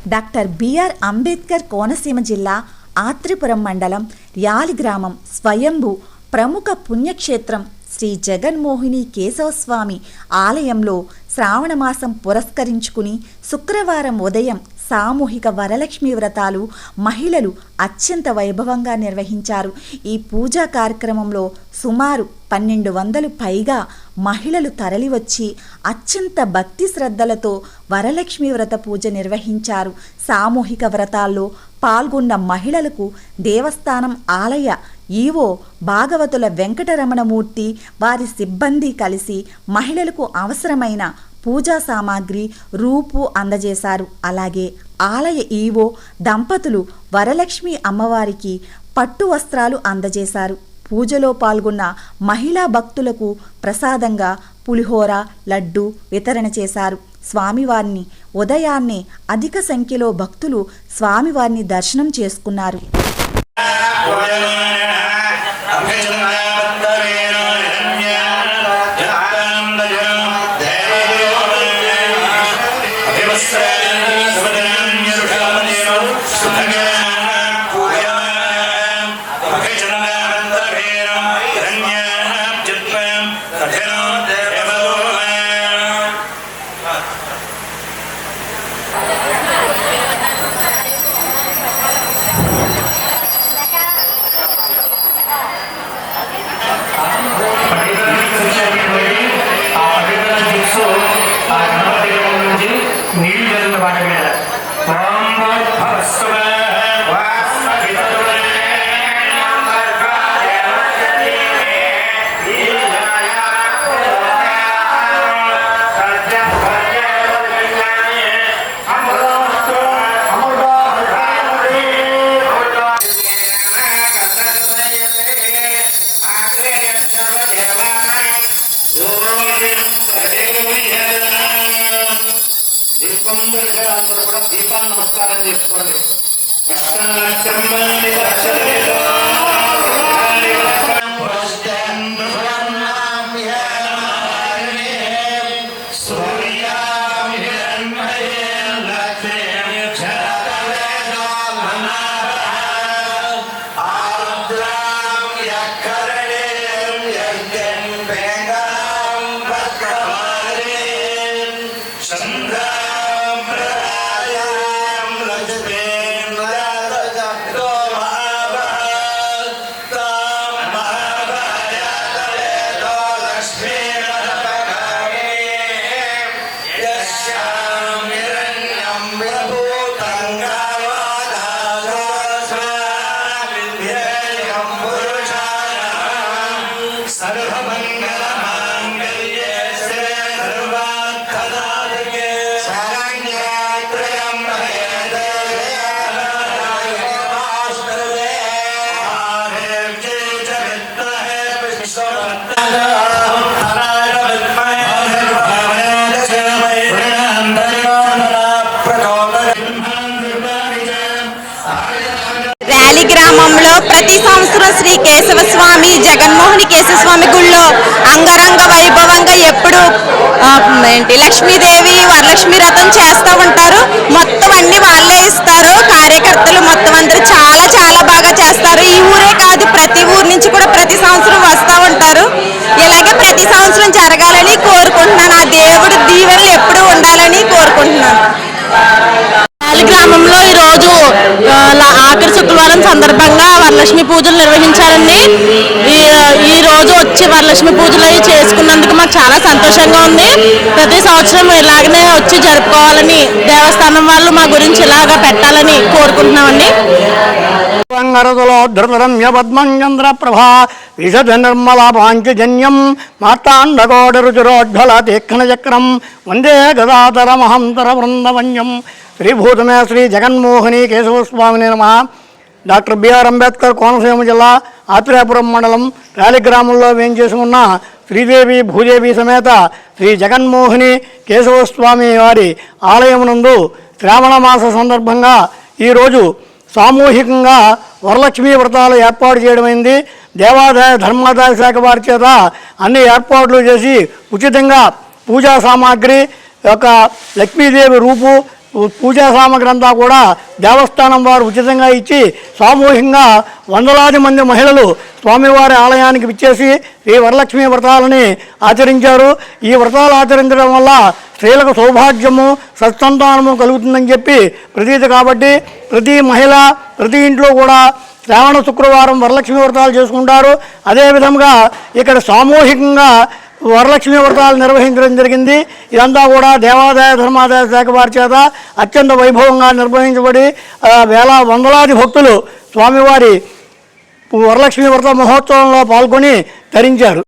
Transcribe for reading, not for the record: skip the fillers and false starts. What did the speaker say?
Doctor BR Ambedkar Konaseema జిల్లా ఆత్రిపురం మండలం యాలి గ్రామం స్వయంభూ ప్రముఖ పుణ్యక్షేత్రం శ్రీ జగన్మోహిని కేశవస్వామి ఆలయంలో శ్రావణమాసం పురస్కరించుకుని శుక్రవారం ఉదయం సామూహిక వరలక్ష్మి వ్రతాలు మహిళలు అత్యంత వైభవంగా నిర్వహించారు. ఈ పూజా కార్యక్రమంలో సుమారు 1200 పైగా మహిళలు తరలివచ్చి అత్యంత భక్తి శ్రద్ధలతో వరలక్ష్మి వ్రత పూజ నిర్వహించారు. సామూహిక వ్రతాల్లో పాల్గొన్న మహిళలకు దేవస్థానం ఆలయ ఈవో భాగవతుల వెంకటరమణమూర్తి వారి సిబ్బంది కలిసి మహిళలకు అవసరమైన పూజా సామాగ్రి రూపు అందజేశారు. అలాగే ఆలయ ఈవో దంపతులు వరలక్ష్మి అమ్మవారికి పట్టు వస్త్రాలు అందజేశారు. పూజలో పాల్గొన్న మహిళా భక్తులకు ప్రసాదంగా పులిహోర, లడ్డు వితరణ చేశారు. స్వామివారిని ఉదయాన్నే అధిక సంఖ్యలో భక్తులు స్వామివారిని దర్శనం చేసుకున్నారు. దీపాన్ని నమస్కారం చేసుకోండి. గ్రామంలో ప్రతి సంవత్సరం శ్రీ కేశవస్వామి జగన్మోహిని కేశవస్వామి గుళ్ళో అంగరంగ వైభవంగా ఎప్పుడు లక్ష్మీదేవి వరలక్ష్మి వ్రతం చేస్తూ ఉంటారు. మొత్తం అన్ని వాళ్ళే ఇస్తారు. కార్యకర్తలు మొత్తం అందరూ చాలా బాగా చేస్తారు. ఈ ఊరే కాదు, ప్రతి ఊరు నుంచి కూడా ప్రతి సంవత్సరం వస్తూ ఉంటారు. ఇలాగే ప్రతి సంవత్సరం జరగాలని కోరుకుంటున్నాను. ఆ దేవుడి దీవెనలు ఎప్పుడూ ఉండాలని కోరుకుంటున్నాను. గ్రామంలో ఈరోజు ఆఖరి శుక్రవారం సందర్భంగా వరలక్ష్మి పూజలు నిర్వహించారండి. ఈ రోజు వచ్చి వరలక్ష్మి పూజలు అవి చేసుకున్నందుకు మాకు చాలా సంతోషంగా ఉంది. ప్రతి సంవత్సరం ఇలాగనే వచ్చి జరుపుకోవాలని దేవస్థానం వాళ్ళు మా గురించి ఇలాగా పెట్టాలని కోరుకుంటున్నామండి. పద్మంచంద్ర ప్రభా విశద నిర్మల పాంచజన్యం మార్తాండగోడ రుచిరోజ్వల తీక్షణ చక్రం వందే గదాధర మహంతర బృందవన్యం శ్రీభూతమే శ్రీ జగన్మోహిని కేశవస్వామిని నమః. డాక్టర్ బిఆర్ అంబేద్కర్ కోనసీమ జిల్లా ఆత్రేయపురం మండలం రాలి గ్రామంలో వేంచేసి ఉన్న శ్రీదేవి భూదేవి సమేత శ్రీ జగన్మోహిని కేశవస్వామి వారి ఆలయమునందు శ్రావణ మాస సందర్భంగా ఈరోజు సామూహికంగా వరలక్ష్మీ వ్రతాలు ఏర్పాటు చేయడమైంది. దేవాదాయ ధర్మాదాయ శాఖ వారి చేత అన్ని ఏర్పాట్లు చేసి ఉచితంగా పూజా సామాగ్రి యొక్క లక్ష్మీదేవి రూపు పూజా సామగ్రి అంతా కూడా దేవస్థానం వారు ఉచితంగా ఇచ్చి సామూహికంగా వందలాది మంది మహిళలు స్వామివారి ఆలయానికి విచ్చేసి ఈ వరలక్ష్మి వ్రతాలని ఆచరించారు. ఈ వ్రతాలు ఆచరించడం వల్ల స్త్రీలకు సౌభాగ్యము సత్సంతానము కలుగుతుందని చెప్పి ప్రతీతి కాబట్టి ప్రతి మహిళ ప్రతి ఇంట్లో కూడా శ్రావణ శుక్రవారం వరలక్ష్మి వ్రతాలు చేసుకుంటారు. అదేవిధంగా ఇక్కడ సామూహికంగా వరలక్ష్మి వ్రతాలు నిర్వహించడం జరిగింది. ఇదంతా కూడా దేవాదాయ ధర్మాదాయ శాఖ వారి చేత అత్యంత వైభవంగా నిర్వహించబడి వందలాది భక్తులు స్వామివారి వరలక్ష్మి వ్రత మహోత్సవంలో పాల్గొని తరించారు.